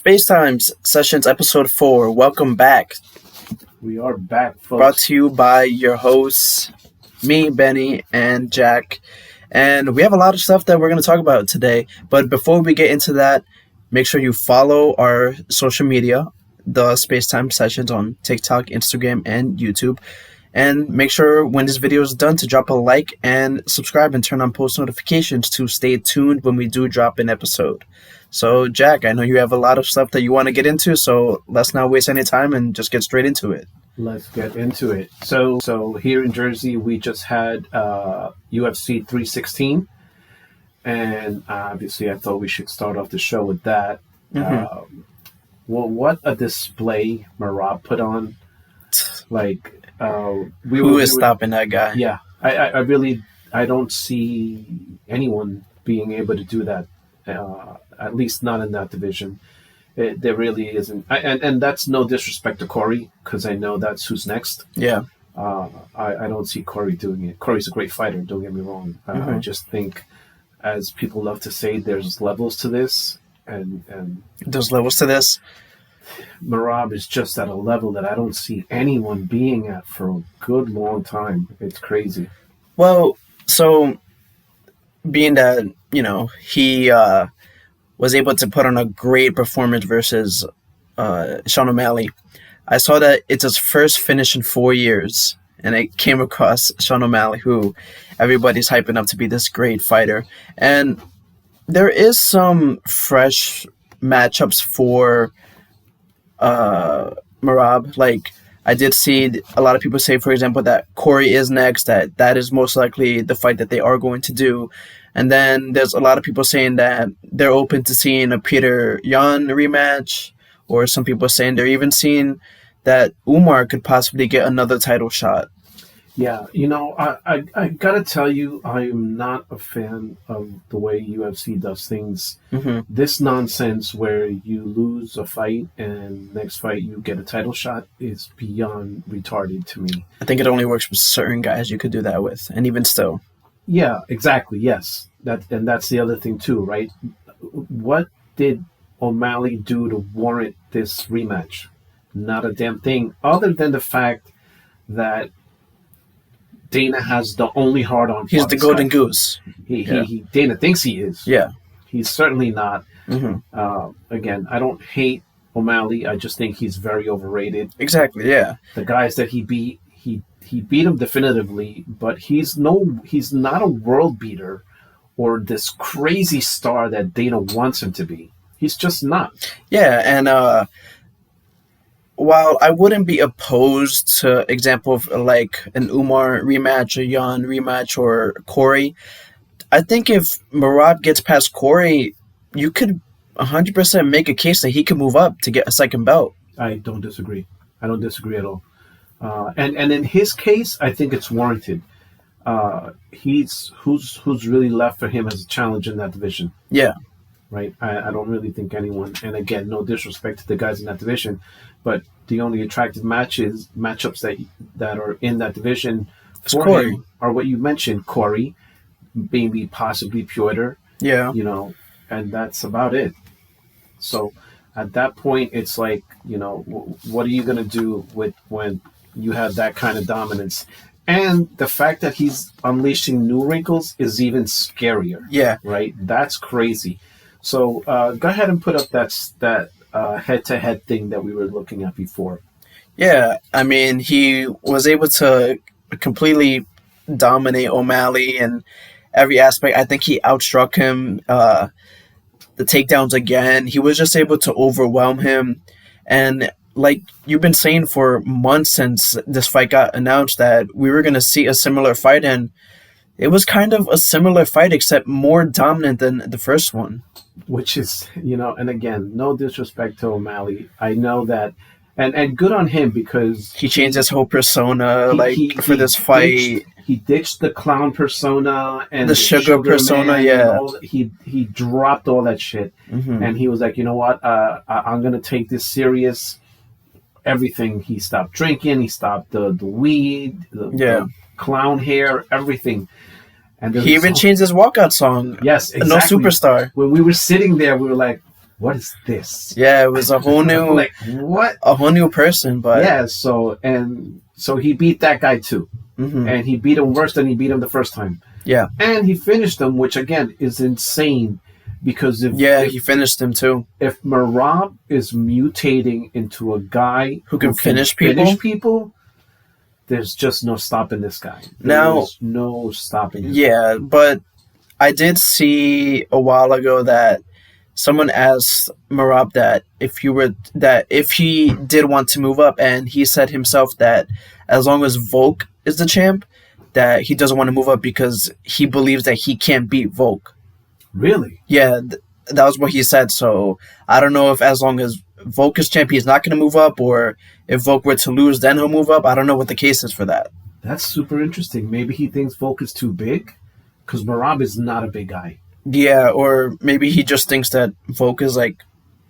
SpaceTime Sessions Episode 4. Welcome back. We are back, folks. Brought to you by your hosts, me, Benny, and Jack. And we have a lot of stuff that we're going to talk about today. But before we get into that, make sure you follow our social media, the SpaceTime Sessions on TikTok, Instagram, and YouTube. And make sure when this video is done to drop a like and subscribe and turn on post notifications to stay tuned when we do drop an episode. So, Jack, I know you have a lot of stuff that you want to get into, so let's not waste any time and just get straight into it. Let's get into it. So here in Jersey, we just had UFC 316, and obviously I thought we should start off the show with that. Mm-hmm. Well, what a display Merab put on. Like, Who is stopping that guy? Yeah, I don't see anyone being able to do that. At least not in that division. There really isn't. And that's no disrespect to Corey, because I know that's who's next. Yeah. I don't see Corey doing it. Corey's a great fighter, don't get me wrong. I just think, as people love to say, there's levels to this. And there's levels to this? Merab is just at a level that I don't see anyone being at for a good long time. It's crazy. Well, so being that, he was able to put on a great performance versus Sean O'Malley, I saw that it's his first finish in 4 years, and I came across Sean O'Malley, who everybody's hyping up to be this great fighter. And there is some fresh matchups for Merab. Like, I did see a lot of people say, for example, that Corey is next, that is most likely the fight that they are going to do. And then there's a lot of people saying that they're open to seeing a Peter Yan rematch, or some people saying they're even seeing that Umar could possibly get another title shot. Yeah, I gotta tell you, I'm not a fan of the way UFC does things. Mm-hmm. This nonsense where you lose a fight and next fight you get a title shot is beyond retarded to me. I think it only works with certain guys you could do that with, and even still. Yeah, exactly, yes. That's the other thing too, right? What did O'Malley do to warrant this rematch? Not a damn thing, other than the fact that Dana has the only hard-on. He's the golden goose. Dana thinks he is. Yeah. He's certainly not. Mm-hmm. Again, I don't hate O'Malley. I just think he's very overrated. Exactly, yeah. The guys that he beat, he beat him definitively, but he's not a world beater or this crazy star that Dana wants him to be. He's just not. Yeah, and while I wouldn't be opposed to example of like an Umar rematch, a Yan rematch, or Corey, I think if Merab gets past Corey, you could 100% make a case that he could move up to get a second belt. I don't disagree. I don't disagree at all. And in his case, I think it's warranted. Who's really left for him as a challenge in that division? Yeah. Right? I don't really think anyone, and again, no disrespect to the guys in that division, but the only attractive matchups that are in that division for him are what you mentioned, Corey, maybe possibly Piotr. Yeah. And that's about it. So at that point, it's like, what are you going to do when you have that kind of dominance? And the fact that he's unleashing new wrinkles is even scarier. Yeah. Right? That's crazy. So go ahead and put up that head-to-head thing that we were looking at before. Yeah, I mean, he was able to completely dominate O'Malley in every aspect. I think he outstruck him. The takedowns again. He was just able to overwhelm him. And like you've been saying for months since this fight got announced, that we were going to see a similar fight, and it was kind of a similar fight, except more dominant than the first one. Which is, and again, no disrespect to O'Malley. I know that, and good on him, because he changed his whole persona for this fight. He ditched the clown persona and the sugar persona. Yeah, he dropped all that shit, and he was like, you know what? I'm gonna take this serious. Everything. He stopped drinking. He stopped the weed. The clown hair. Everything. And he even changed his walkout song. Yes, exactly. No Superstar. When we were sitting there, we were like, what is this? Yeah, it was a whole new Like, what? a whole new person, but Yeah, so he beat that guy too. Mhm. And he beat him worse than he beat him the first time. Yeah. And he finished him, which again is insane because he finished him too. if Marab is mutating into a guy Who can finish people? there's just no stopping this guy. Now- There's no stopping him. Yeah, but I did see a while ago that someone asked Marab that if he did want to move up, and he said himself that as long as Volk is the champ, that he doesn't want to move up because he believes that he can't beat Volk. Really? Yeah, that was what he said. So I don't know if as long as Volk is champ, he's not going to move up, or if Volk were to lose, then he'll move up. I don't know what the case is for that. That's super interesting. Maybe he thinks Volk is too big because Marab is not a big guy. Yeah, or maybe he just thinks that Volk is like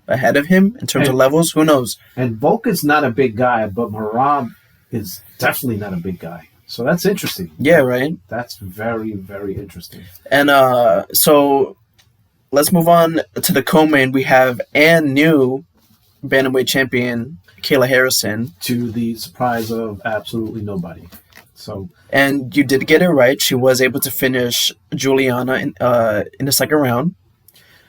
ahead of him in terms of levels. Who knows? And Volk is not a big guy, but Marab is definitely not a big guy. So that's interesting. Yeah, right. That's very, very interesting. And so let's move on to the co-main. We have new bantamweight champion Kayla Harrison, To the surprise of absolutely nobody. So and you did get it right. She was able to finish Juliana in the second round.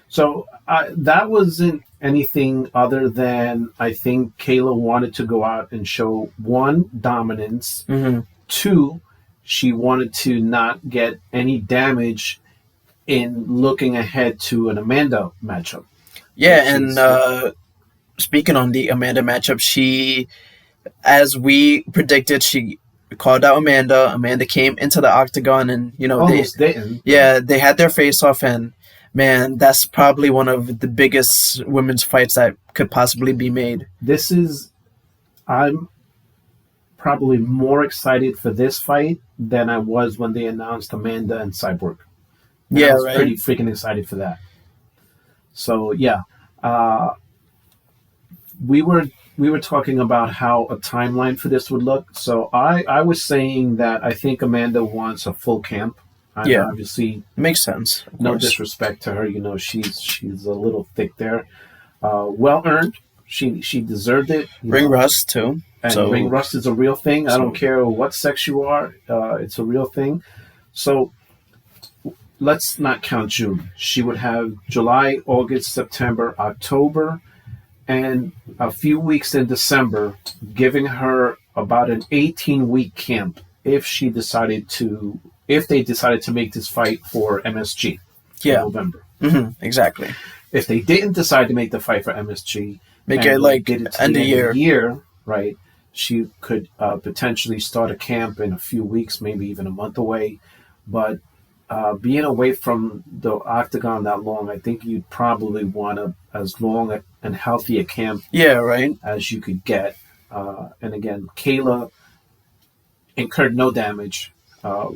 So that wasn't anything other than I think Kayla wanted to go out and show, one, dominance. Mm-hmm. Two, she wanted to not get any damage in looking ahead to an Amanda matchup. Yeah, and speaking on the Amanda matchup, she, as we predicted, she called out Amanda. Amanda came into the octagon, and they had their face off, and man, that's probably one of the biggest women's fights that could possibly be made. I'm probably more excited for this fight than I was when they announced Amanda and Cyborg. And I was pretty freaking excited for that. So yeah, we were talking about how a timeline for this would look. So I was saying that I think Amanda wants a full camp. Obviously makes sense. No disrespect to her, she's a little thick there. Well earned. She deserved it. Ring rust too. And ring rust is a real thing. I don't care what sex you are. It's a real thing. So let's not count June. She would have July, August, September, October, and a few weeks in December, giving her about an 18-week camp if they decided to make this fight for MSG in November. Mm-hmm, exactly. If they didn't decide to make the fight for MSG, make it like end of year, right? She could potentially start a camp in a few weeks, maybe even a month away. But being away from the octagon that long, I think you'd probably want as long and healthy a camp as you could get. And again, Kayla incurred no damage.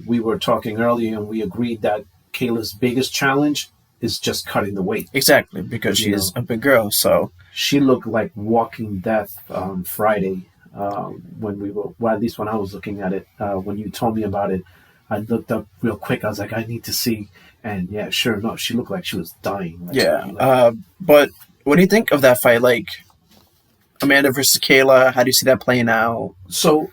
We were talking earlier, and we agreed that Kayla's biggest challenge is just cutting the weight. Exactly, because she's a big girl. So she looked like walking death on Friday. At least when I was looking at it, when you told me about it, I looked up real quick. I was like, I need to see. And yeah, sure enough, she looked like she was dying. But what do you think of that fight? Like Amanda versus Kayla, how do you see that playing out? So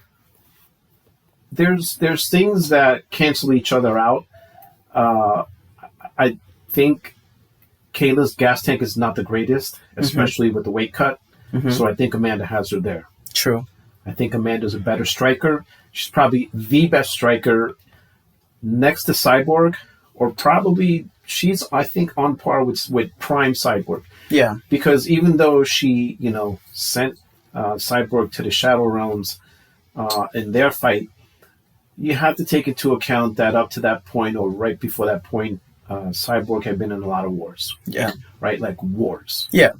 there's things that cancel each other out. I think Kayla's gas tank is not the greatest, especially with the weight cut. Mm-hmm. So I think Amanda has her there. True. I think Amanda's a better striker. She's probably the best striker next to Cyborg, or probably she's, I think, on par with prime Cyborg. Yeah. Because even though she, sent Cyborg to the Shadow Realms in their fight, you have to take into account that up to that point, or right before that point, Cyborg had been in a lot of wars. Yeah. Right? Like wars. Yeah.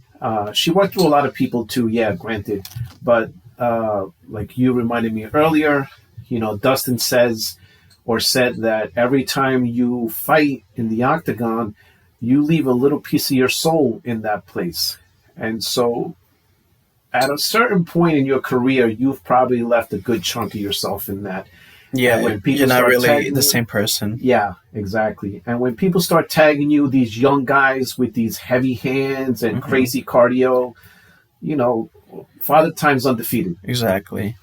She worked through a lot of people too, granted. But like you reminded me earlier, Dustin said that every time you fight in the octagon, you leave a little piece of your soul in that place. And so at a certain point in your career, you've probably left a good chunk of yourself in that. Yeah, And when people you're not start really tagging the you, same person. yeah, exactly. And when people start tagging you, these young guys with these heavy hands and crazy cardio, Father Time's undefeated. Exactly.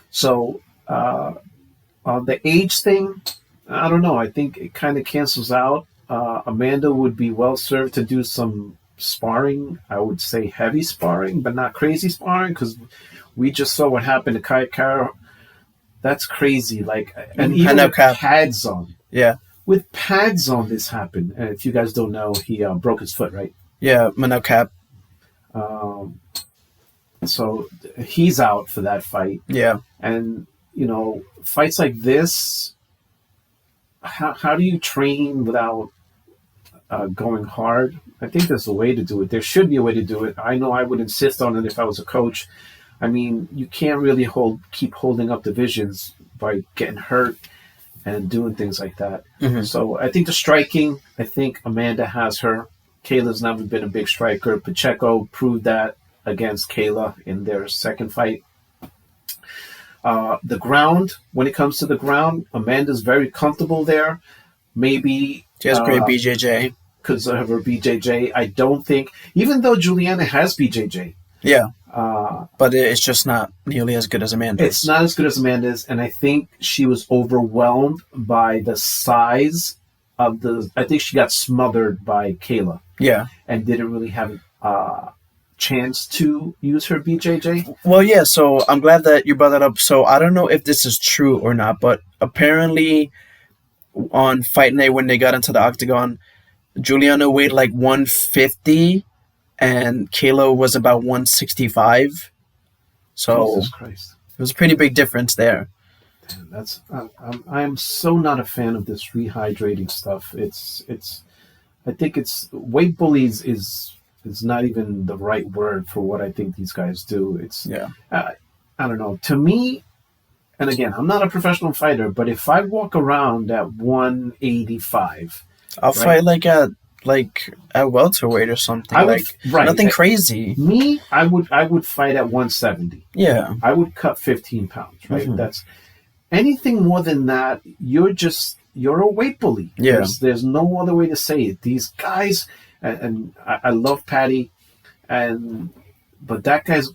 So the age thing, I don't know. I think it kind of cancels out. Amanda would be well served to do some sparring. I would say heavy sparring, but not crazy sparring, because we just saw what happened to Kai Kara. That's crazy. And even with pads on. Yeah. With pads on, this happened. And if you guys don't know, he broke his foot, right? Yeah, Manel Cap. So he's out for that fight. Yeah. And, fights like this, how do you train without going hard? I think there's a way to do it. There should be a way to do it. I know I would insist on it if I was a coach. I mean, you can't really keep holding up divisions by getting hurt and doing things like that. So I think the striking, I think Amanda has her. Kayla's never been a big striker. Pacheco proved that against Kayla in their second fight. The ground, when it comes to the ground, Amanda's very comfortable there. Maybe she has great BJJ. Because of her BJJ. I don't think, even though Juliana has BJJ. Yeah. But it's just not nearly as good as Amanda's. It's not as good as Amanda's, and I think she was overwhelmed by the size of I think she got smothered by Kayla. Yeah. And didn't really have a chance to use her BJJ. Well, yeah, so I'm glad that you brought that up. So I don't know if this is true or not, but apparently on Fight Night when they got into the octagon, Juliana weighed like 150 and Kayla was about 165. So Jesus Christ. It was a pretty big difference there. Damn, I am so not a fan of this rehydrating stuff. I think it's weight bullies is not even the right word for what I think these guys do. I don't know. To me, and again, I'm not a professional fighter, but if I walk around at 185, I'll fight at welterweight or something. Nothing crazy. Me, I would fight at 170. Yeah. I would cut 15 pounds, right? That's anything more than that, you're a weight bully. Yeah. There's no other way to say it. These guys, and I love Patty, but that guy's,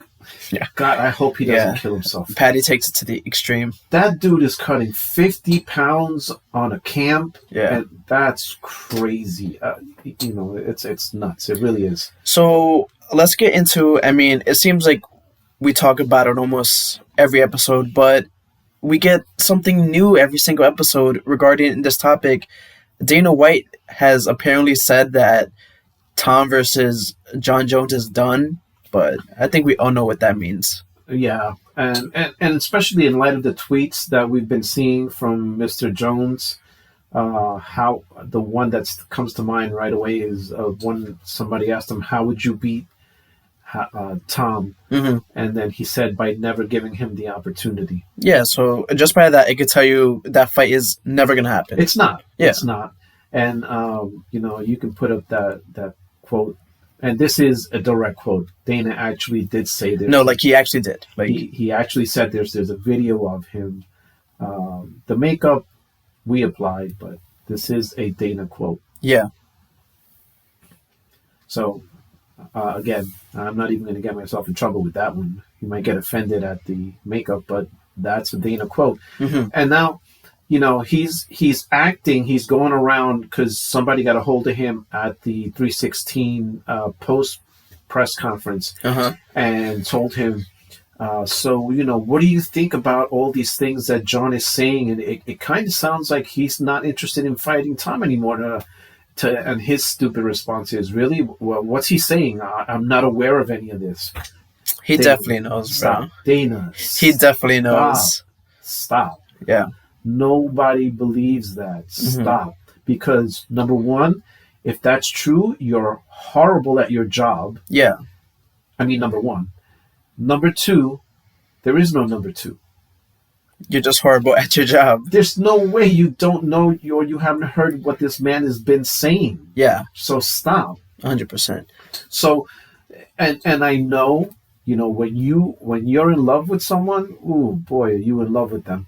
God, I hope he doesn't kill himself. Patty takes it to the extreme. That dude is cutting 50 pounds on a camp. Yeah. And that's crazy. It's nuts. It really is. So let's get into, it seems like we talk about it almost every episode, but we get something new every single episode regarding this topic. Dana White has apparently said that Tom versus Jon Jones is done, but I think we all know what that means. Yeah, and especially in light of the tweets that we've been seeing from Mr. Jones, how the one that comes to mind right away is when somebody asked him, how would you beat Tom? And then he said, by never giving him the opportunity. Yeah, so just by that, it could tell you that fight is never going to happen. It's not. Yeah. It's not. And, you can put up that quote. And this is a direct quote. Dana actually did say this. No, he actually did. He actually said there's a video of him. The makeup we applied, but this is a Dana quote. Yeah. So, again, I'm not even going to get myself in trouble with that one. You might get offended at the makeup, but that's a Dana quote. And now, he's acting, he's going around because somebody got a hold of him at the 316 post press conference and told him, what do you think about all these things that Jon is saying? And it kind of sounds like he's not interested in fighting Tom anymore. And his stupid response is, really? Well, what's he saying? I'm not aware of any of this. He definitely knows, stop. Bro. Dana. He definitely knows. Stop. Yeah. Nobody believes that. Stop. Because, number one, if that's true, you're horrible at your job. Yeah. Number one. Number two, there is no number two. You're just horrible at your job. There's no way you don't know or you haven't heard what this man has been saying. Yeah. So stop. 100%. So, and I know, when you're in love with someone, ooh, boy, are you in love with them.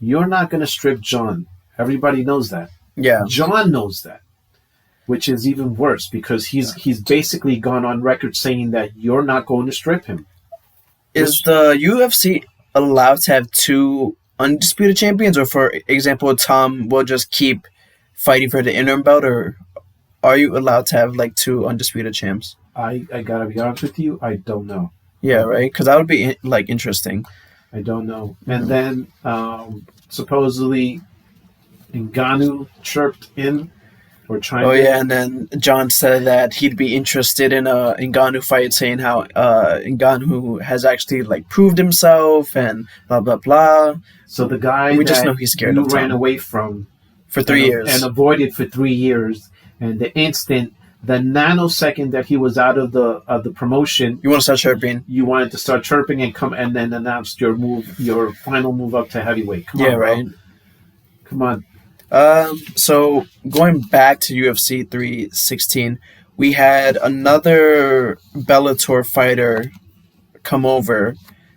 You're not going to strip Jon. Everybody knows that. Yeah. Jon knows that, which is even worse because he's basically gone on record saying that you're not going to strip him. Is the UFC allowed to have two undisputed champions, or for example, Tom will just keep fighting for the interim belt, or are you allowed to have like two undisputed champs? I gotta be honest with you, I don't know. Yeah, right. Because that would be like interesting. I don't know. And then supposedly Ngannou chirped in or chimed in. Oh yeah, and then Jon said that he'd be interested in a Ngannou fight, saying how Ngannou has actually like proved himself and blah blah blah. So the guy we just know he's scared you of ran Tom. away from For 3 years. And avoided for 3 years, and the nanosecond that he was out of the promotion, You want to start chirping? you wanted to start chirping and then announced your final move up to heavyweight. Come Yeah, on, bro. right. Come on. So going back to UFC 316, we had another Bellator fighter come over,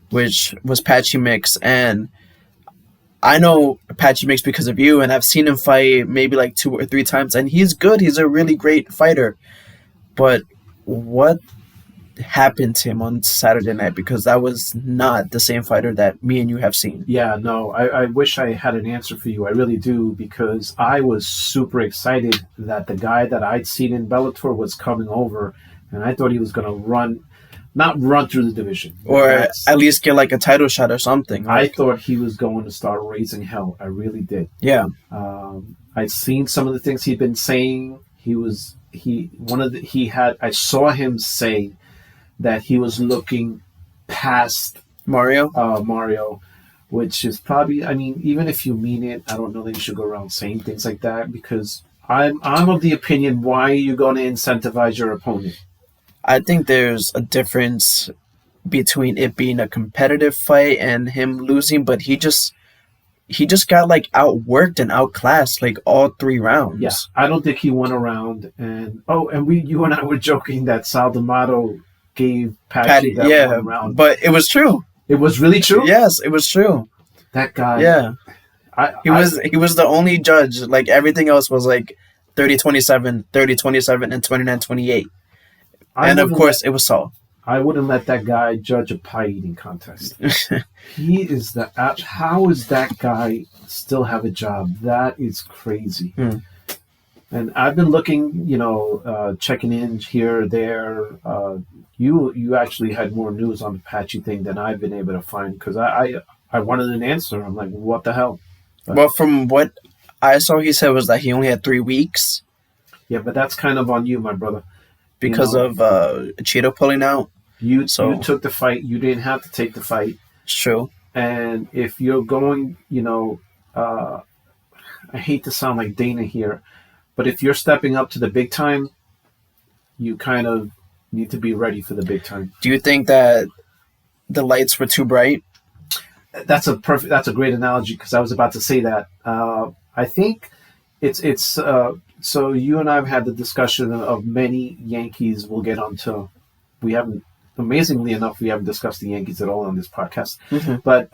which was Patchy Mix, and I know Patchy Mix because of you, and I've seen him fight maybe like 2 or 3 times, and he's good. He's a really great fighter. But what happened to him on Saturday night? Because that was not the same fighter that me and you have seen. Yeah, no, I wish I had an answer for you. I really do, because I was super excited that the guy that I'd seen in Bellator was coming over, and I thought he was going to not run through the division. Or at least get like a title shot or something. I thought he was going to start raising hell. I really did. Yeah. I'd seen some of the things he'd been saying. I saw him say that he was looking past Mario, which is probably, I mean, even if you mean it, I don't know that you should go around saying things like that, because I'm of the opinion, why are you going to incentivize your opponent? I think there's a difference between it being a competitive fight and him losing, but he just got like outworked and outclassed like all 3 rounds. Yeah, I don't think he went around and you and I were joking that Sal D'Amato gave Patty that 1 round. But it was true. It was really true? Yes, it was true. That guy. Yeah. He was the only judge. Like everything else was like 30-27, 30-27, and 29-28. And of course, it was Saul. I wouldn't let that guy judge a pie eating contest. How is that guy still have a job? That is crazy. And I've been looking, checking in here, there. You actually had more news on the Patchy thing than I've been able to find, because I wanted an answer. I'm like, what the hell? Well, from what I saw, he said was that he only had 3 weeks. Yeah, but that's kind of on you, my brother. Because of Cheeto pulling out. You took the fight. You didn't have to take the fight. It's true. And if you're going, I hate to sound like Dana here, but if you're stepping up to the big time, you kind of need to be ready for the big time. Do you think that the lights were too bright? That's a great analogy, because I was about to say that. I think it's so you and I have had the discussion of many Yankees. We'll get onto. Amazingly enough, we haven't discussed the Yankees at all on this podcast. Mm-hmm. But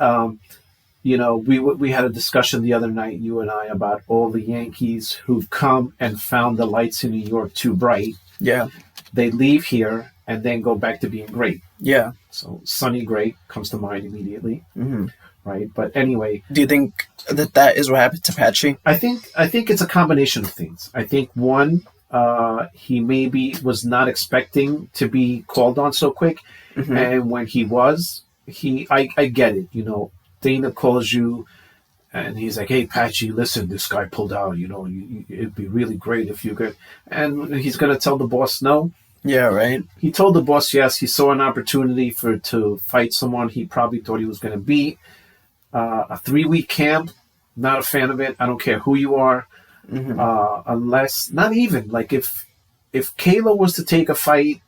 we had a discussion the other night, you and I, about all the Yankees who've come and found the lights in New York too bright. Yeah. They leave here and then go back to being great. Yeah. So Sonny Gray comes to mind immediately. Mm-hmm. Right. But anyway. Do you think that is what happened to Patchy? I think it's a combination of things. I think one, he maybe was not expecting to be called on so quick. Mm-hmm. And when he was, I get it. Dana calls you and he's like, hey, Patchy, listen, this guy pulled out. It'd be really great if you could. And he's going to tell the boss no. Yeah, right. He told the boss yes. He saw an opportunity to fight someone he probably thought he was going to beat. A 3-week camp, not a fan of it. I don't care who you are. Mm-hmm. Unless, not even, like if Kayla was to take a fight,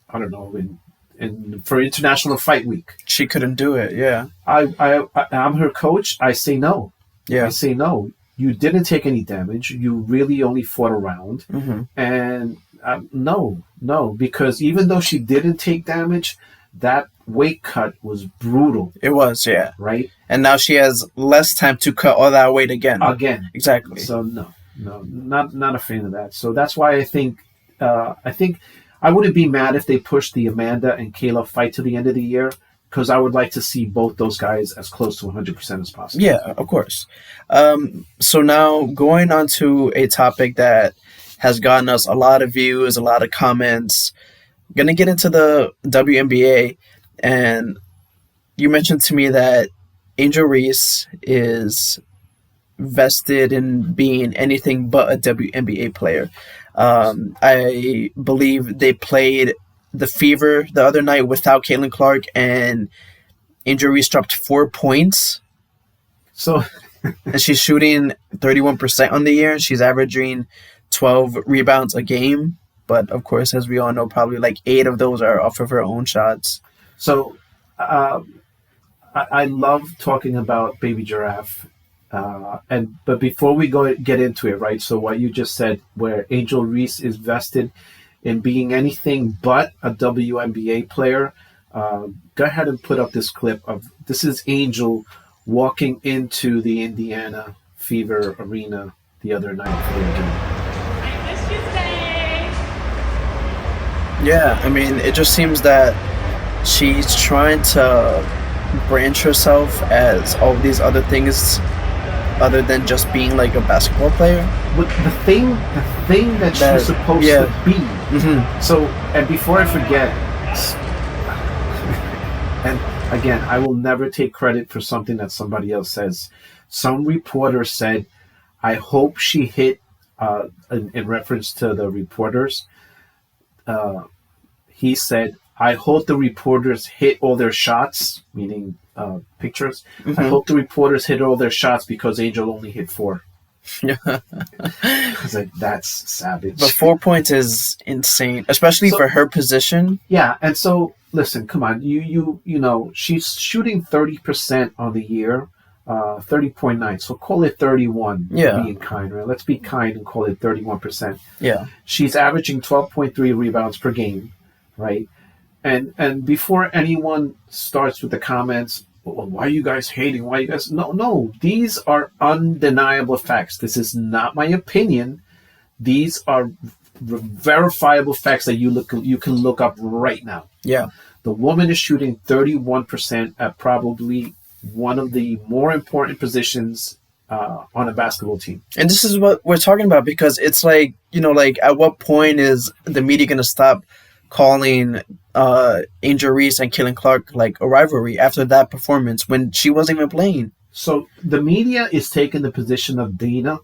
I don't know, for International Fight Week. She couldn't do it, yeah. I'm her coach. I say no. Yeah. I say no. You didn't take any damage. You really only fought a round. Mm-hmm. And no, because even though she didn't take damage, that weight cut was brutal. It was, yeah. Right? And now she has less time to cut all that weight again. Exactly. So no, not a fan of that. So that's why I think I wouldn't be mad if they pushed the Amanda and Kayla fight to the end of the year, because I would like to see both those guys as close to 100% as possible. Yeah, of course. So now going on to a topic that has gotten us a lot of views, a lot of comments. Going to get into the WNBA, and you mentioned to me that Angel Reese is vested in being anything but a WNBA player. I believe they played the Fever the other night without Caitlin Clark, and Angel Reese dropped 4 points. So, and she's shooting 31% on the year. She's averaging 12 rebounds a game. But, of course, as we all know, probably like 8 of those are off of her own shots. So, I love talking about Baby Giraffe. But before we get into it, right? So what you just said, where Angel Reese is vested in being anything but a WNBA player, go ahead and put up this clip of, this is Angel walking into the Indiana Fever Arena the other night for their game. I missed you today. Yeah, I mean, it just seems that she's trying to branch herself as all these other things other than just being like a basketball player. But the thing that she's supposed to be. Mm-hmm. So, and before I forget, and again, I will never take credit for something that somebody else says. Some reporter said, I hope she hit, in reference to the reporters, he said, I hope the reporters hit all their shots, meaning pictures. Mm-hmm. I hope the reporters hit all their shots because Angel only hit 4. I was like, that's savage. But 4 points is insane, especially for her position. Yeah, and so listen, come on, you know, she's shooting 30% on the year, 30.9. So call it 31. Yeah, being kind, right? Let's be kind and call it 31%. Yeah, she's averaging 12.3 rebounds per game, right? And before anyone starts with the comments, well, why are you guys hating? Why are you guys... No, these are undeniable facts. This is not my opinion. These are verifiable facts that you can look up right now. Yeah. The woman is shooting 31% at probably one of the more important positions on a basketball team. And this is what we're talking about, because it's like, you know, like at what point is the media going to stop calling Angel Reese and Caitlin Clark like a rivalry after that performance when she wasn't even playing? So the media is taking the position of Dana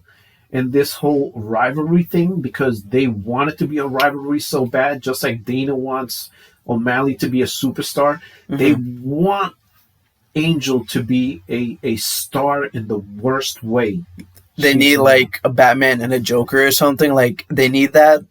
in this whole rivalry thing because they want it to be a rivalry so bad, just like Dana wants O'Malley to be a superstar. Mm-hmm. They want Angel to be a star in the worst way. They need like a Batman and a Joker or something. Like they need that.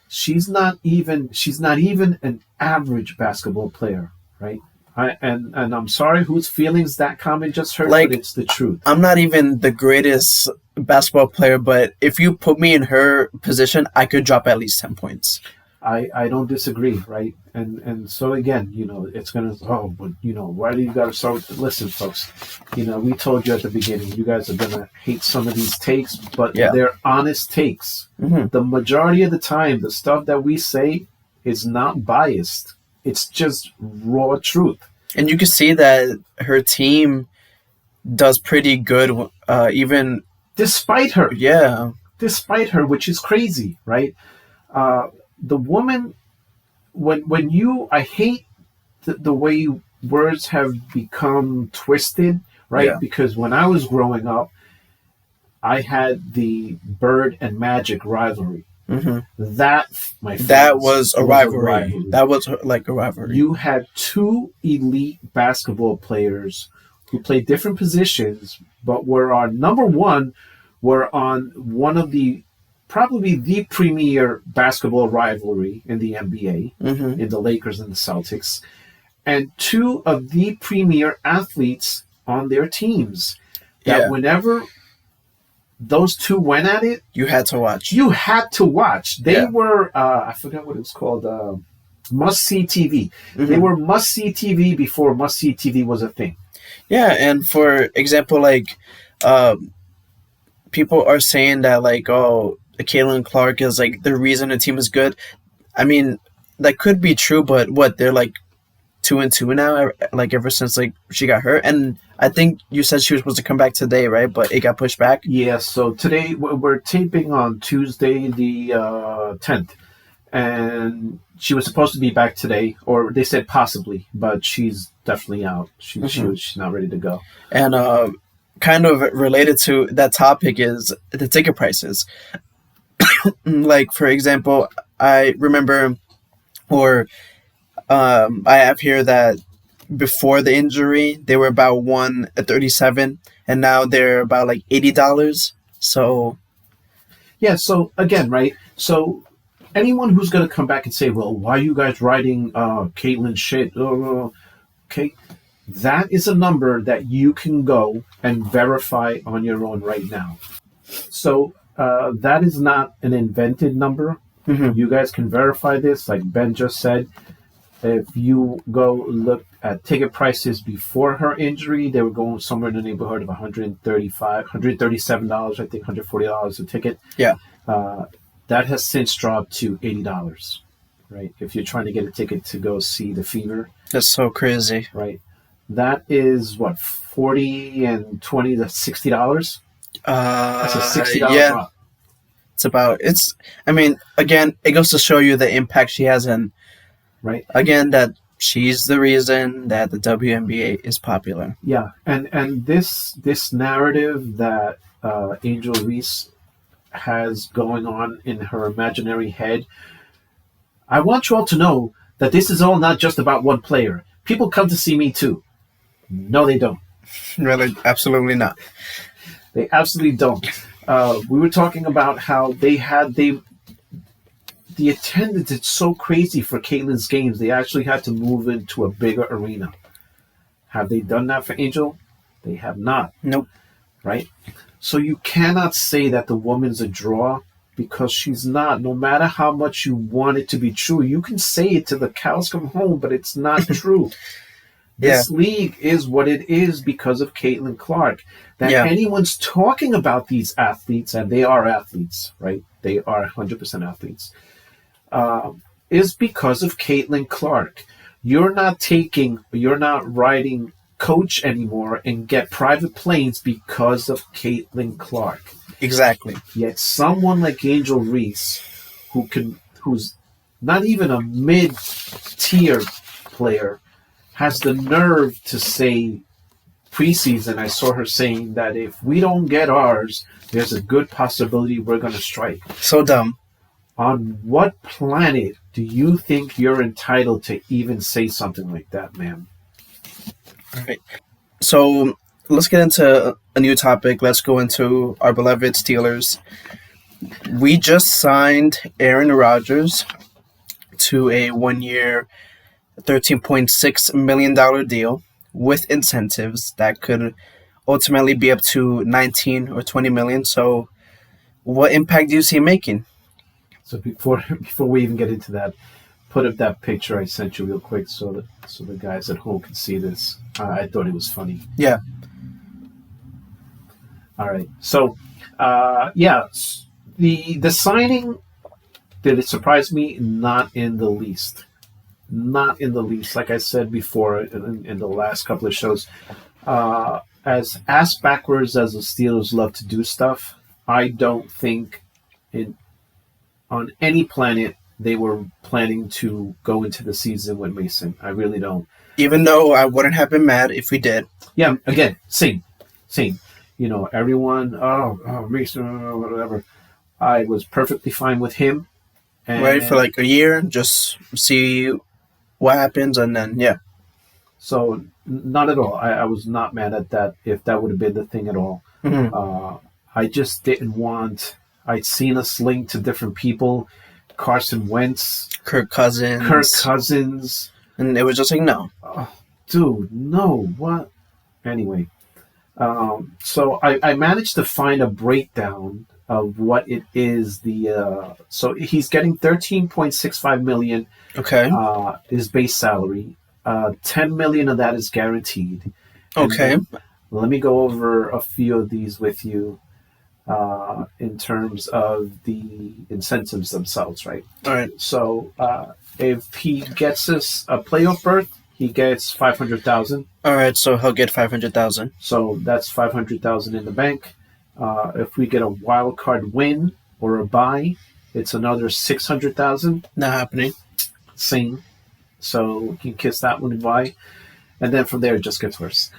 She's not even an average basketball player, right? And I'm sorry whose feelings that comment just hurt, but it's the truth. I'm not even the greatest basketball player, but if you put me in her position, I could drop at least 10 points. I don't disagree, right? And so again, you know, it's gonna but you know, why do you gotta start with listen, folks, you know, we told you at the beginning, you guys are gonna hate some of these takes, but they're honest takes. Mm-hmm. The majority of the time, the stuff that we say is not biased. It's just raw truth. And you can see that her team does pretty good, even despite her. Yeah. Despite her, which is crazy, right? The woman, I hate the way words have become twisted, right? Yeah. Because when I was growing up, I had the Bird and Magic rivalry. Mm-hmm. That, my friends, that was a rivalry. That was like a rivalry. You had two elite basketball players who played different positions, but were on one of the probably the premier basketball rivalry in the NBA, mm-hmm. in the Lakers and the Celtics, and two of the premier athletes on their teams. That whenever those two went at it, you had to watch. They were, I forgot what it was called. must-see TV. They were must-see TV before must-see TV was a thing. Yeah, and for example, like, people are saying that, like, oh, Caitlin Clark is, like, the reason the team is good. I mean, that could be true, but what, they're, like, 2-2 now, like, ever since, like, she got hurt? And I think you said she was supposed to come back today, right? But it got pushed back? Yeah, so today we're taping on Tuesday the 10th. And she was supposed to be back today, or they said possibly, but she's definitely out. She's not ready to go. And kind of related to that topic is the ticket prices. Like, for example, I remember, or I have here that before the injury, they were about $137, and now they're about like $80. So, yeah. So again, right? So anyone who's going to come back and say, "Well, why are you guys writing Caitlin shit?" Okay, that is a number that you can go and verify on your own right now. So that is not an invented number. You guys can verify this, like Ben just said. If you go look at ticket prices before her injury, they were going somewhere in the neighborhood of $137, I think $140 a ticket. yeah. That has since dropped to $80, right? If you're trying to get a ticket to go see the Fever. That's so crazy. Right. That is, what, 40 and 20, that's $60? That's a $60 drop. I mean, again, it goes to show you the impact she has, and right. Again, that she's the reason that the WNBA is popular. Yeah, and this narrative that Angel Reese has going on in her imaginary head, I want you all to know that this is all not just about one player. People come to see me too. No, they don't. Really, absolutely not. They absolutely don't. We were talking about how the attendance is so crazy for Caitlin's games. They actually had to move into a bigger arena. Have they done that for Angel? They have not. Nope. Right? So you cannot say that the woman's a draw, because she's not. No matter how much you want it to be true, you can say it till the cows come home, but it's not true. This league is what it is because of Caitlin Clark. That anyone's talking about these athletes, and they are athletes, right? They are 100% athletes, is because of Caitlin Clark. You're not riding coach anymore and get private planes because of Caitlin Clark. Exactly. Yet someone like Angel Reese, who's not even a mid-tier player, has the nerve to say preseason, I saw her saying that if we don't get ours, there's a good possibility we're going to strike. So dumb. On what planet do you think you're entitled to even say something like that, ma'am? All right. So let's get into a new topic. Let's go into our beloved Steelers. We just signed Aaron Rodgers to a 1-year, $13.6 million deal with incentives that could ultimately be up to 19 or 20 million. So what impact do you see him making? So before we even get into that, put up that picture I sent you real quick so the guys at home can see this. I thought it was funny. Yeah. All right. So, the signing, did it surprise me? Not in the least. Not in the least. Like I said before in the last couple of shows, as ass backwards as the Steelers love to do stuff, I don't think on any planet they were planning to go into the season with Mason. I really don't. Even though I wouldn't have been mad if we did. Yeah, again, same. You know, everyone, Mason, whatever. I was perfectly fine with him. And right, for like a year, just see what happens, and then, yeah. So, not at all. I was not mad at that, if that would have been the thing at all. Mm-hmm. I just didn't want... I'd seen us linked to different people. Carson Wentz. Kirk Cousins. And it was just like, no. Dude, no. What? Anyway. So I managed to find a breakdown of what it is. So he's getting $13.65 million. Okay. His base salary. $10 million of that is guaranteed. Okay. Let me go over a few of these with you in terms of the incentives themselves, right? All right. So if he gets us a playoff berth, he gets $500,000. All right, so he'll get $500,000. So that's $500,000 in the bank. If we get a wild card win or a bye, it's another $600,000. Not happening. Same. So we can kiss that one goodbye. And then from there, it just gets worse.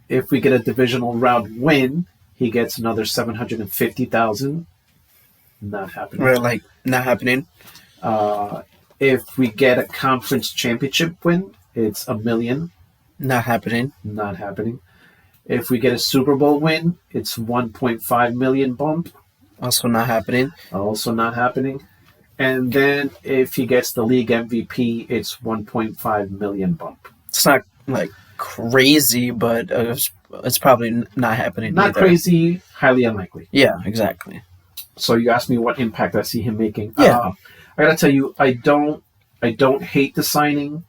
If we get a divisional round win, he gets another $750,000. Not happening. Right, like not happening. If we get a conference championship win, it's $1 million. Not happening. Not happening. If we get a Super Bowl win, it's $1.5 million bump. Also not happening. Also not happening. And then if he gets the league MVP, it's $1.5 million bump. It's not like crazy, but it's probably not happening. Not either. crazy, highly unlikely. Yeah, exactly. So you asked me what impact I see him making. Yeah. I gotta tell you, I don't hate the signing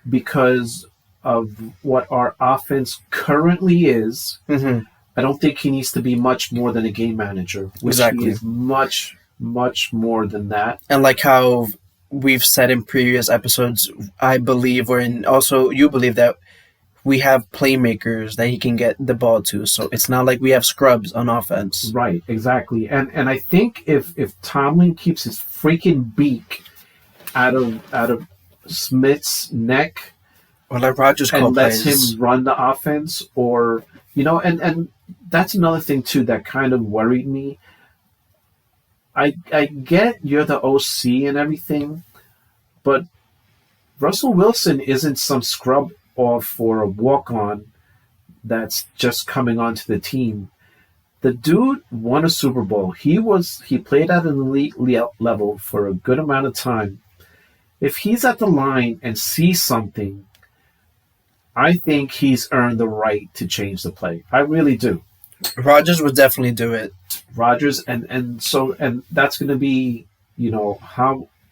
because of what our offense currently is. Mm-hmm. I don't think he needs to be much more than a game manager, which Exactly. he is much, much more than that. And like how we've said in previous episodes, I believe, also you believe that we have playmakers that he can get the ball to. So it's not like we have scrubs on offense. Right, exactly. And I think if Tomlin keeps his freaking beak out of Smith's neck Or like Rodgers and call lets plays. him run the offense, or and that's another thing too that kind of worried me. I get you're the OC and everything, but Russell Wilson isn't some scrub off or a walk-on that's just coming onto the team. The dude won a Super Bowl. He played at an elite level for a good amount of time. If he's at the line and sees something, I think he's earned the right to change the play. I really do. Rodgers would definitely do it. Rodgers and that's going to be,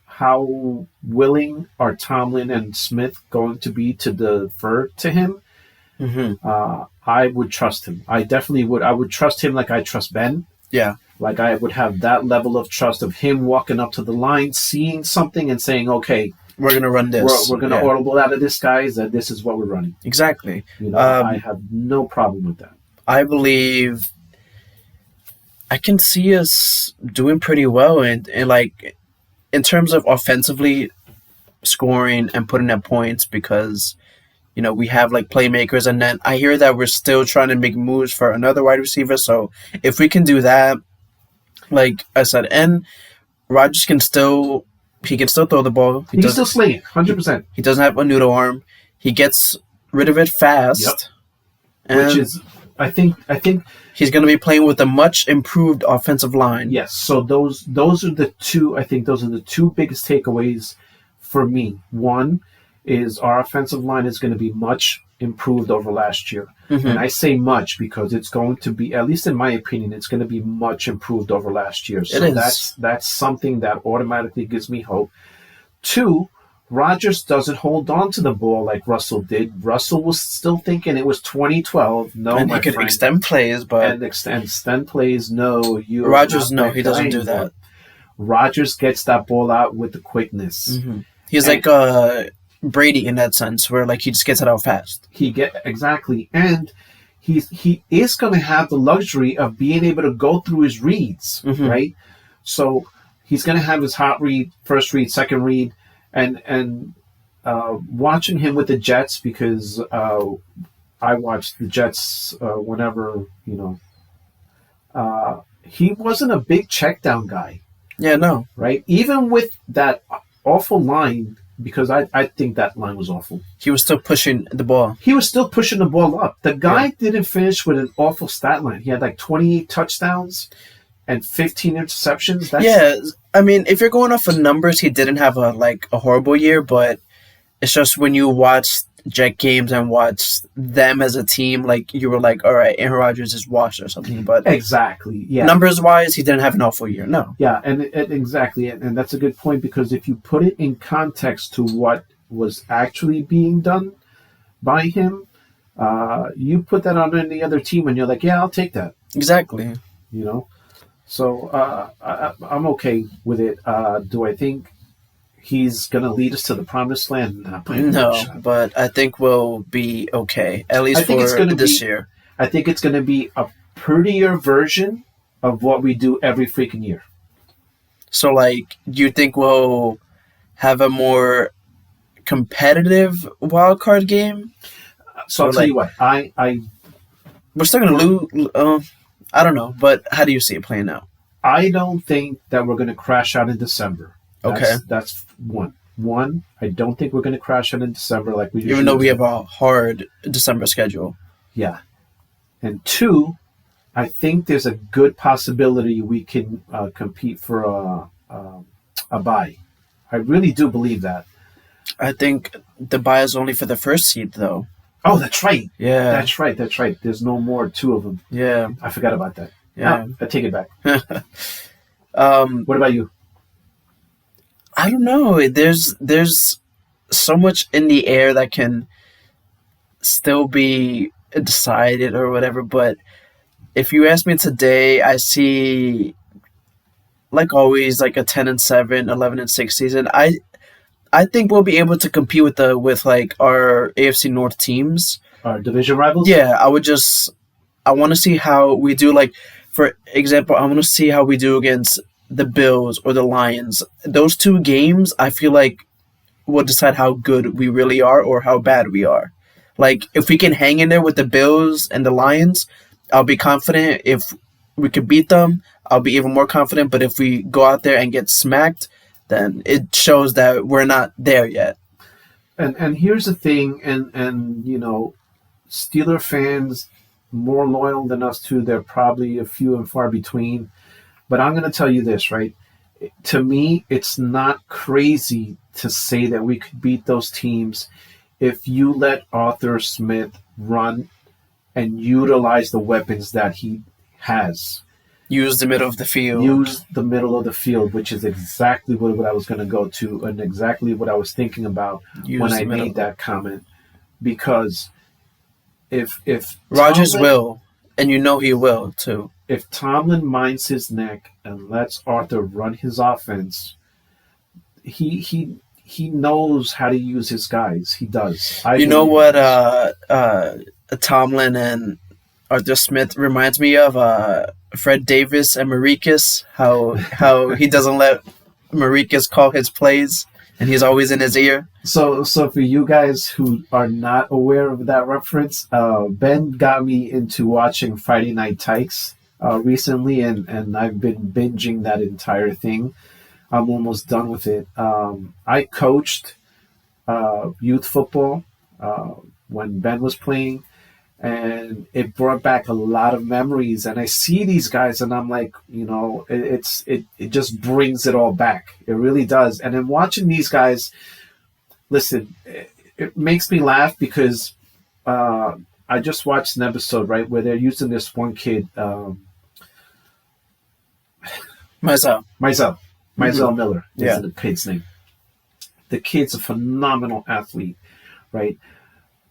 how willing are Tomlin and Smith going to be to defer to him? Mm-hmm. I would trust him. I definitely would. I would trust him like I trust Ben. Yeah. Like I would have that level of trust of him walking up to the line, seeing something and saying, okay, We're going to run this. we're going to audible out of this, guys, that this is what we're running. Exactly. I have no problem with that. I believe I can see us doing pretty well and like in terms of offensively scoring and putting up points because, we have like playmakers, and then I hear that we're still trying to make moves for another wide receiver. So if we can do that, like I said, and Rodgers can still throw the ball. He can still sling it, 100%. He doesn't have a noodle arm. He gets rid of it fast. Yep. And Which is, I think he's going to be playing with a much improved offensive line. yes. So those are the two. I think those are the two biggest takeaways for me. One is our offensive line is going to be much improved over last year, and I say much because it's going to be, at least in my opinion, it's going to be much improved over last year. So It is. that's something that automatically gives me hope. Two, Rodgers doesn't hold on to the ball like Russell did. Russell was still thinking it was 2012. No, And my he can friend. extend plays, but And extend plays. No, you. Rodgers, no, he doesn't do that. Rodgers gets that ball out with the quickness. He's like Brady in that sense, where like he just gets it out fast. Exactly, and he is going to have the luxury of being able to go through his reads, right? So he's going to have his hot read, first read, second read, and watching him with the Jets, because I watched the Jets whenever he wasn't a big check down guy. Yeah, no. Right? Even with that awful line, because I think that line was awful. He was still pushing the ball. He was still pushing the ball up. The guy didn't finish with an awful stat line. He had like 28 touchdowns and 15 interceptions. I mean, if you're going off of numbers, he didn't have a horrible year, but it's just when you watch Jet games and watched them as a team, like you were like, all right, Aaron Rodgers is washed or something. But Exactly. Yeah. numbers wise, he didn't have an awful year. No. Yeah, and exactly, and that's a good point, because if you put it in context to what was actually being done by him, you put that on any other team, and you're like, yeah, I'll take that. Exactly. You know, so I'm okay with it. Do I think he's going to lead us to the promised land? Not by a long No, shot. but I think we'll be okay, at least I think it's for gonna this be- year. I think it's going to be a prettier version of what we do every freaking year. So, like, you think we'll have a more competitive wild card game? So I'll Or tell like- you what, I We're still gonna lose. I don't know, but how do you see it playing out? I don't think that we're going to crash out in December. That's one. One, I don't think we're going to crash out in December like we usually Even though we do. have a hard December schedule. Yeah. And two, I think there's a good possibility we can compete for a bye. I really do believe that. I think the bye is only for the first seed, though. Oh, that's right. Yeah. That's right. There's no more two of them. Yeah. I forgot about that. Yeah. I take it back. Um, What about you? I don't know. There's so much in the air that can still be decided or whatever. But if you ask me today, I see, like always, like a 10-7, 11-6 season. I think we'll be able to compete with like our AFC North teams. Our division rivals? Yeah, I want to see how we do. Like, for example, I want to see how we do against the Bills or the Lions. Those two games, I feel like, will decide how good we really are or how bad we are. Like, if we can hang in there with the Bills and the Lions, I'll be confident. If we can beat them, I'll be even more confident. But if we go out there and get smacked, then it shows that we're not there yet. And here's the thing, and you know, Steeler fans more loyal than us too. They're probably a few and far between. But I'm going to tell you this, right? To me, it's not crazy to say that we could beat those teams if you let Arthur Smith run and utilize the weapons that he has. Use the middle of the field. Use the middle of the field, which is exactly what I was going to go to and exactly what I was thinking about Use when the I middle. made that comment. Because if Rodgers Tomlin- will, and you know he will too. if Tomlin minds his neck and lets Arthur run his offense, he knows how to use his guys. He does. You know believe what Tomlin and Arthur Smith reminds me of? Fred Davis and Marikis. How he doesn't let Marikis call his plays, and he's always in his ear. So for you guys who are not aware of that reference, Ben got me into watching Friday Night Tykes recently, and I've been binging that entire thing. I'm almost done with it. I coached youth football when Ben was playing, and it brought back a lot of memories. And I see these guys, and I'm like, you know, it just brings it all back. It really does. And then watching these guys, listen, it makes me laugh because I just watched an episode, right, where they're using this one kid, Myself. Mizell Miller is Yeah. the kid's name. The kid's a phenomenal athlete, right?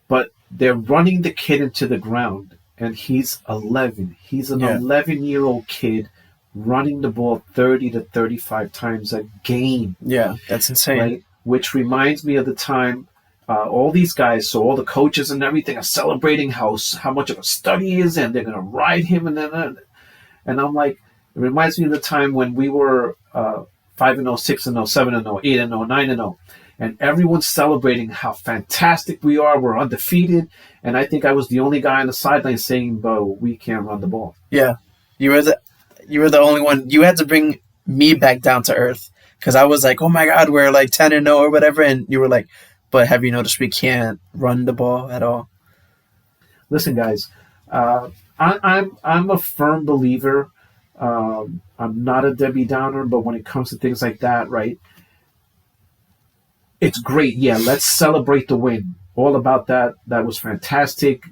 But they're running the kid into the ground, and he's 11. He's an Yeah. 11-year-old kid running the ball 30 to 35 times a game, Yeah, that's insane. right? Which reminds me of the time all these guys, so all the coaches and everything are celebrating how much of a stud he is, and they're going to ride him, and I'm like, it reminds me of the time when we were 5-0, 6-0, 7-0, 8-0, 9-0, and everyone's celebrating how fantastic we are. We're undefeated, and I think I was the only guy on the sideline saying, "Bo, we can't run the ball." Yeah, you were the only one. You had to bring me back down to earth because I was like, oh my god, we're like 10-0 or whatever, and you were like, but have you noticed we can't run the ball at all? Listen, guys, I'm a firm believer. I'm not a Debbie Downer, but when it comes to things like that, right? It's great. Yeah, let's celebrate the win. all about that. That was fantastic.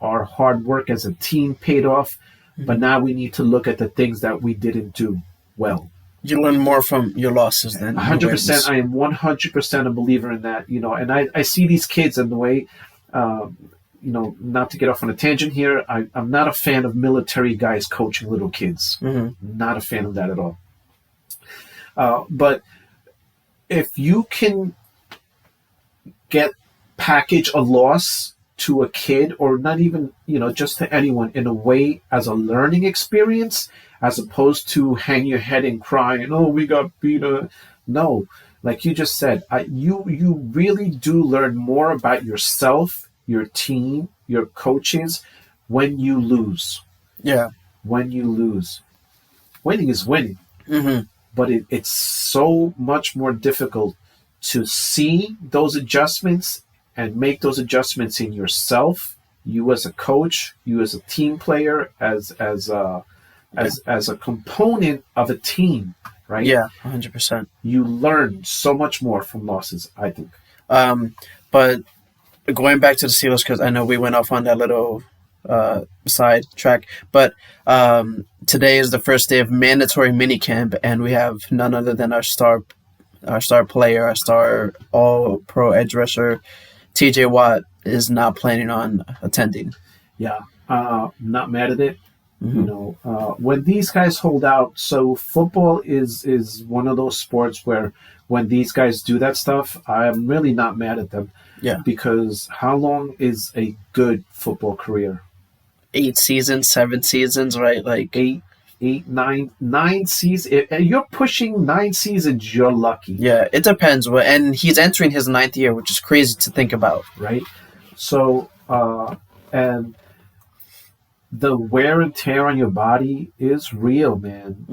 Our hard work as a team paid off, but now we need to look at the things that we didn't do well. You learn more from your losses than 100%. I am 100% a believer in that. And I see these kids in the way. Not to get off on a tangent here, I'm not a fan of military guys coaching little kids. Not a fan of that at all. But if you can package a loss to a kid, or not even, just to anyone, in a way as a learning experience, as opposed to hang your head and cry and, oh, we got beat. No, like you just said, you really do learn more about yourself, your team, your coaches when you lose. Yeah. When you lose. Winning is winning. But it's so much more difficult to see those adjustments and make those adjustments in yourself, you as a coach, you as a team player, as a component of a team, right? Yeah, 100%. You learn so much more from losses, I think. But going back to the Steelers, because I know we went off on that little side track, but today is the first day of mandatory minicamp, and we have none other than our star player, our star all-pro edge rusher, TJ Watt, is not planning on attending. Yeah, not mad at it. When these guys hold out, so football is one of those sports where when these guys do that stuff, I'm really not mad at them. Yeah. Because how long is a good football career? 8 seasons, 7 seasons, right? Like nine seasons. If you're pushing 9 seasons, you're lucky. Yeah, it depends. And he's entering his 9th year, which is crazy to think about. Right? So, and the wear and tear on your body is real, man.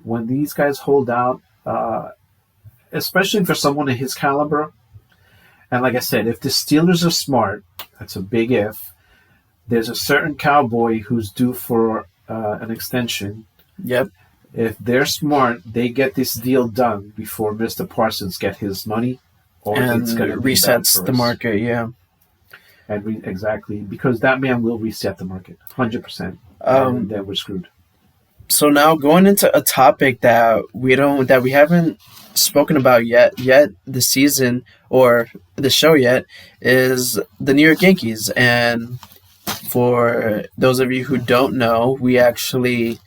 When these guys hold out, especially for someone of his caliber, and like I said, if the Steelers are smart, that's a big if, there's a certain cowboy who's due for an extension. Yep. If they're smart, they get this deal done before Mr. Parsons get his money, or And it's going to resets the market, yeah. And exactly, because that man will reset the market, 100%. And then we're screwed. So now going into a topic that we haven't spoken about yet this season or the show yet, is the New York Yankees. And for those of you who don't know, we actually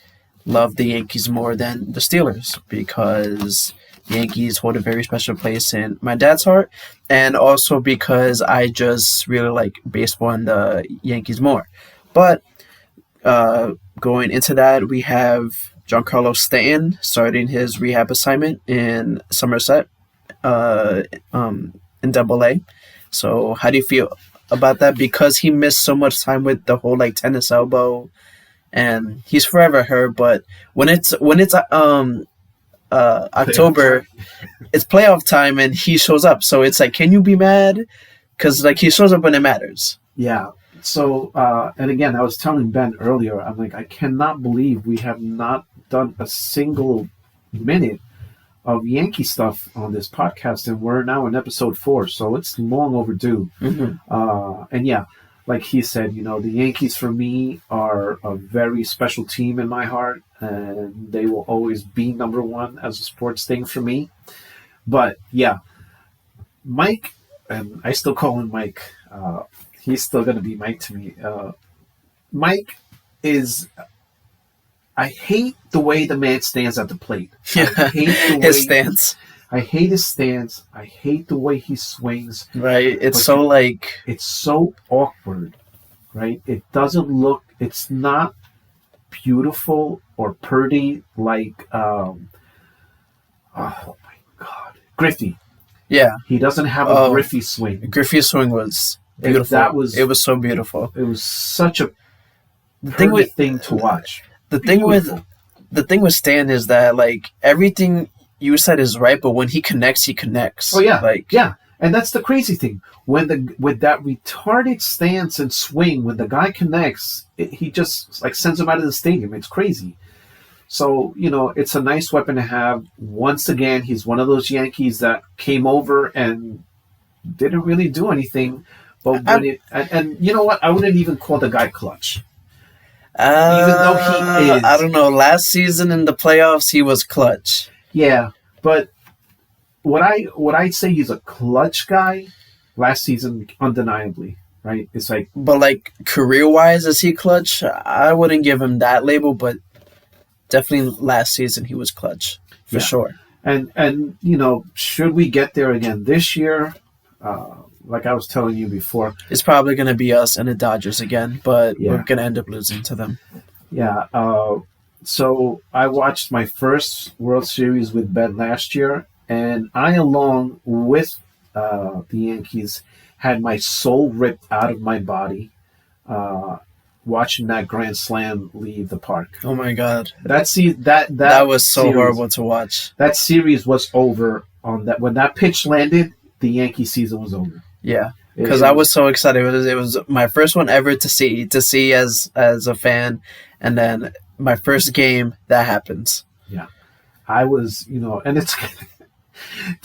love the Yankees more than the Steelers, because the Yankees hold a very special place in my dad's heart, and also because I just really like baseball and the Yankees more. But going into that, we have Giancarlo Stanton starting his rehab assignment in Somerset in Double-A. So how do you feel about that? Because he missed so much time with the whole tennis elbow, and he's forever hurt. But when it's October, it's playoff time, and he shows up. So it's can you be mad? Because he shows up when it matters. Yeah. So, and again, I was telling Ben earlier, I'm I cannot believe we have not done a single minute of Yankee stuff on this podcast, and we're now in episode 4, so it's long overdue. And yeah, like he said, the Yankees for me are a very special team in my heart, and they will always be number one as a sports thing for me. But yeah, Mike, and I still call him Mike, he's still going to be Mike to me. Mike is... I hate the way the man stands at the plate. Yeah, I hate the way his stance. I hate his stance. I hate the way he swings. Right. It's it's so awkward, right? It doesn't look, it's not beautiful or pretty oh my God, Griffey. Yeah. He doesn't have a Griffey swing. Griffey's swing was beautiful. It was so beautiful. It was such a pretty thing to watch. The thing with Stan is that everything you said is right, but when he connects, he connects. Oh yeah, yeah, and that's the crazy thing. With that retarded stance and swing, when the guy connects, he just sends him out of the stadium. It's crazy. So it's a nice weapon to have. Once again, he's one of those Yankees that came over and didn't really do anything. But when and you know what? I wouldn't even call the guy clutch. Even though he is. I don't know. Last season in the playoffs, he was clutch. Yeah, but what I'd say he's a clutch guy last season, undeniably, right? It's like, but like career-wise, is he clutch? I wouldn't give him that label, but definitely last season he was clutch for sure. And you know, should we get there again this year? Like I was telling you before, it's probably going to be us and the Dodgers again, but we're going to end up losing to them. Yeah. So I watched my first World Series with Ben last year, and I, along with the Yankees, had my soul ripped out of my body watching that grand slam leave the park. Oh my God! That was so series, horrible to watch. That series was over on that when that pitch landed. The Yankee season was over. Yeah, because I was so excited. It was my first one ever to see as a fan, and then my first game that happens. Yeah, I was, and it's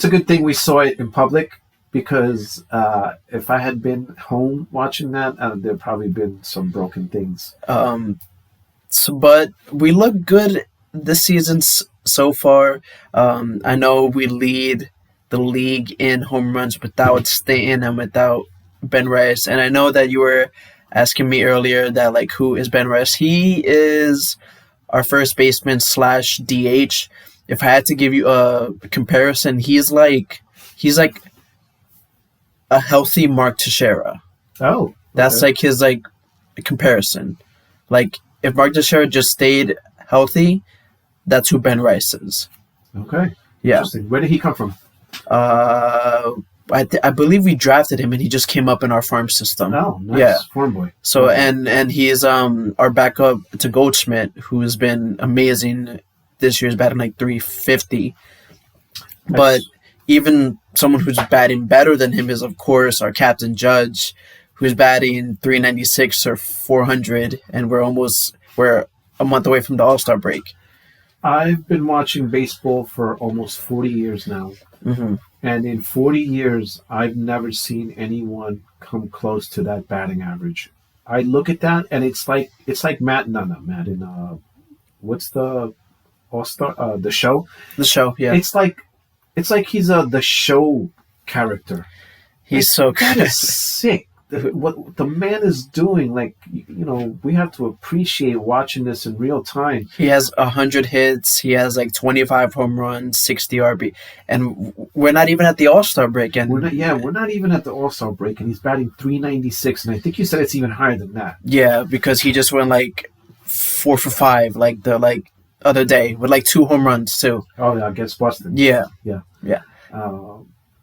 a good thing we saw it in public, because if I had been home watching that, there'd probably been some broken things. But we look good this season so far. I know we lead the league in home runs without Stanton and without Ben Rice. And I know that you were asking me earlier that, like, who is Ben Rice? He is our first baseman / DH. If I had to give you a comparison, he's like a healthy Mark Teixeira. Oh. Okay. That's like his comparison. Like, if Mark Teixeira just stayed healthy, that's who Ben Rice is. Okay. Yeah. Interesting. Where did he come from? I believe we drafted him and he just came up in our farm system. Oh, nice. Yeah. Farm boy. So and he is our backup to Goldschmidt, who has been amazing this year. He's batting like 350. But even someone who's batting better than him is, of course, our captain Judge, who's batting 396 or 400, and we're a month away from the All-Star break. I've been watching baseball for almost 40 years now. Mm-hmm. And in 40 years, I've never seen anyone come close to that batting average. I look at that, and it's like Madden. What's the All-Star? The show. The show, yeah. It's like he's the show character. He's so good. That is sick. What the man is doing, we have to appreciate watching this in real time. He has 100 hits. He has 25 home runs, 60 RB, and we're not even at the All-Star break. And we're not even at the All-Star break, and he's batting 396, and I think you said it's even higher than that. Yeah, because he just went 4 for 5 the other day with 2 home runs too. Oh yeah, against Boston. Yeah.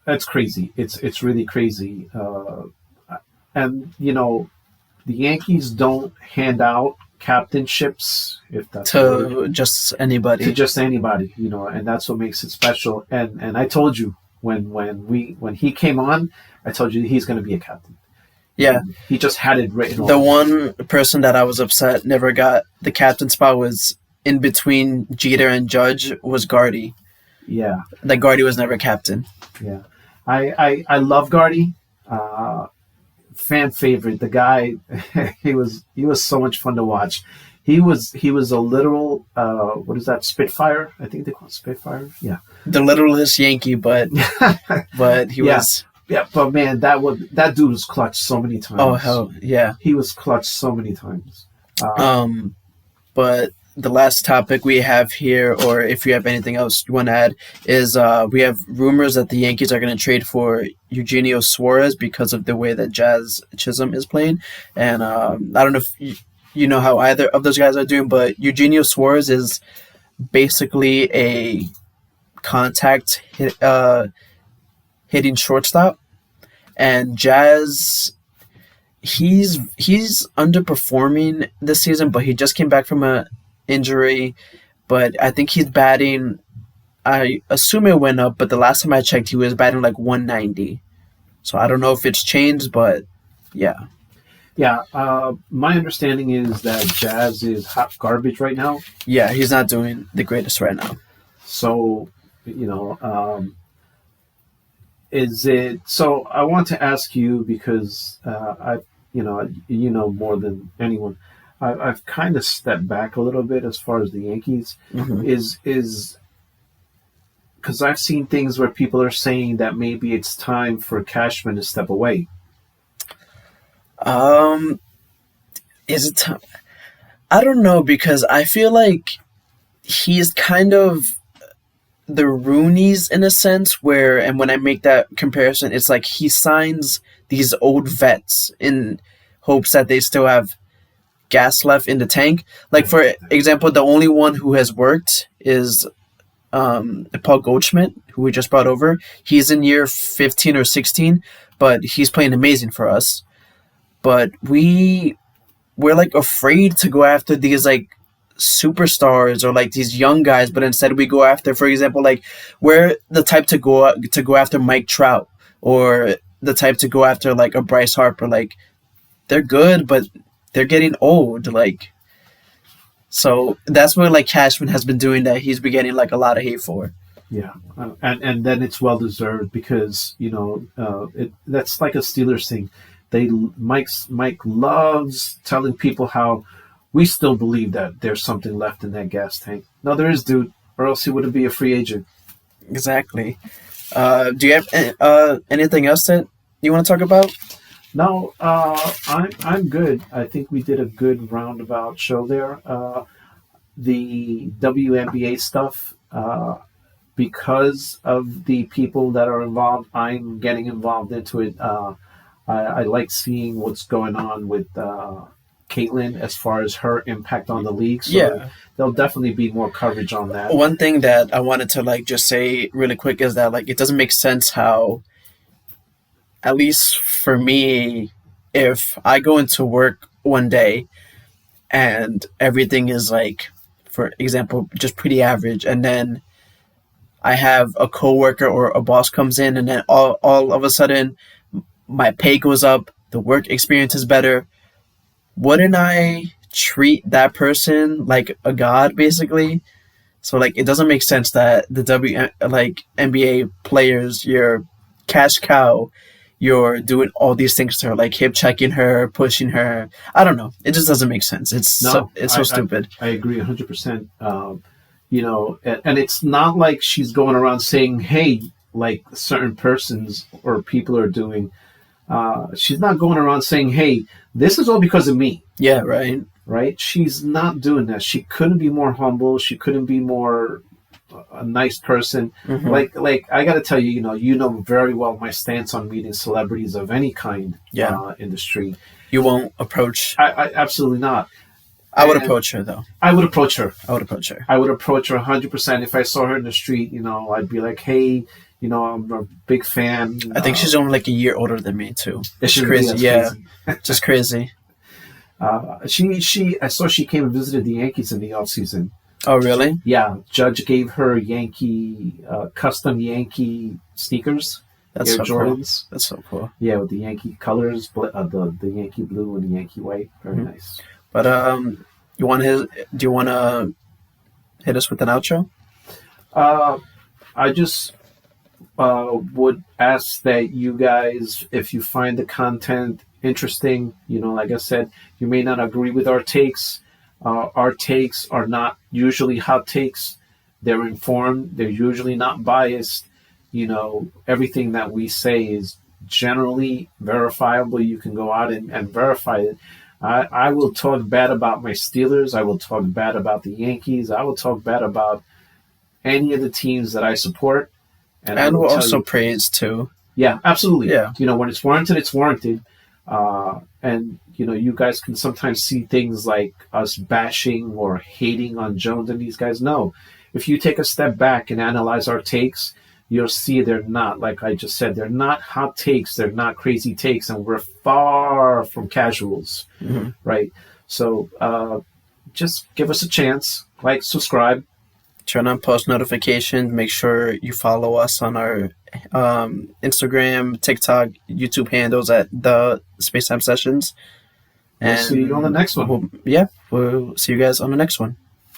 That's crazy. It's really crazy. And, the Yankees don't hand out captainships, if that's to just anybody. To just anybody, and that's what makes it special. And I told you when he came on, I told you he's going to be a captain. Yeah. And he just had it written. The one person that I was upset never got the captain spot was in between Jeter and Judge was Gardy. Yeah. Gardy was never captain. Yeah. I love Gardy. Fan favorite. The guy, he was so much fun to watch. He was a literal what is that, Spitfire? I think they call it Spitfire. Yeah, the literalist Yankee, but he was. Yeah, but man, that dude was clutch so many times. Oh hell yeah, he was clutch so many times. But the last topic we have here, or if you have anything else you want to add, is we have rumors that the Yankees are going to trade for Eugenio Suarez because of the way that Jazz Chisholm is playing. And I don't know if you know how either of those guys are doing, but Eugenio Suarez is basically a contact hitting shortstop. And Jazz, he's underperforming this season, but he just came back from a injury, but I think he's batting, I assume it went up, but the last time I checked he was batting 190, so I don't know if it's changed, but yeah. My understanding is that Jazz is hot garbage right now. Yeah, he's not doing the greatest right now, so Is it so? I want to ask you because you know more than anyone. I've kind of stepped back a little bit as far as the Yankees. Mhm. Is because I've seen things where people are saying that maybe it's time for Cashman to step away. Um, is it? I don't know because I feel like he's kind of the Roonies in a sense where, and when I make that comparison, it's like he signs these old vets in hopes that they still have gas left in the tank. Like for example, the only one who has worked is Paul Goldschmidt, who we just brought over. He's in year 15 or 16, but he's playing amazing for us. But we're like afraid to go after these like superstars or like these young guys, but instead we go after, for example, like we're the type to go after Mike Trout or the type to go after like a Bryce Harper. Like they're good, but they're getting old. Like so that's what like Cashman has been doing that he's been getting like a lot of hate for. Yeah, and then it's well deserved because that's like a Steelers thing. Mike loves telling people how we still believe that there's something left in that gas tank. No, there is, dude, or else he wouldn't be a free agent. Exactly. Do you have anything else that you want to talk about? No, I'm good. I think we did a good roundabout show there. The WNBA stuff, because of the people that are involved, I'm getting involved into it. I like seeing what's going on with Caitlin as far as her impact on the league. So Yeah. there'll definitely be more coverage on that. One thing that I wanted to like just say really quick is that like it doesn't make sense how, at least for me, if I go into work one day and everything is like, for example, just pretty average, and then I have a coworker or a boss comes in, and then all of a sudden my pay goes up, the work experience is better, wouldn't I treat that person like a god, basically? So like it doesn't make sense that the NBA players, your cash cow, you're doing all these things to her, like hip checking her, pushing her. I don't know. It just doesn't make sense. It's so stupid. I agree 100%. And it's not like she's going around saying, "Hey," like certain persons or people are doing. She's not going around saying, "Hey, this is all because of me." Yeah, right. Right? She's not doing that. She couldn't be more humble. She couldn't be more a nice person. Mm-hmm. Like I got to tell you, you know very well my stance on meeting celebrities of any kind in the street. You won't approach. I absolutely not. I would approach her though. I would approach her. I would approach her. I would approach her 100%. If I saw her in the street, I'd be like, "Hey, I'm a big fan." I think she's only like a year older than me too. It's crazy. Yeah, just crazy. I saw she came and visited the Yankees in the offseason. Oh, really? Yeah, Judge gave her custom Yankee sneakers. That's Air so Jordans. Cool. That's so cool. Yeah, with the Yankee colors, the Yankee blue and the Yankee white. Very nice. But do you want to hit us with an outro? I just would ask that you guys, if you find the content interesting, like I said, you may not agree with our takes. Our takes are not usually hot takes. They're informed. They're usually not biased. Everything that we say is generally verifiable. You can go out and verify it. I will talk bad about my Steelers. I will talk bad about the Yankees. I will talk bad about any of the teams that I support. And we'll also praise too. Yeah, absolutely. Yeah. When it's warranted, it's warranted. And you guys can sometimes see things like us bashing or hating on Jones and these guys. No, if you take a step back and analyze our takes, you'll see they're not, like I just said, they're not hot takes. They're not crazy takes. And we're far from casuals, right? So just give us a chance. Like, subscribe. Turn on post notifications. Make sure you follow us on our Instagram, TikTok, YouTube handles at the SpaceTime Sessions. We'll see you on the next one. We'll see you guys on the next one.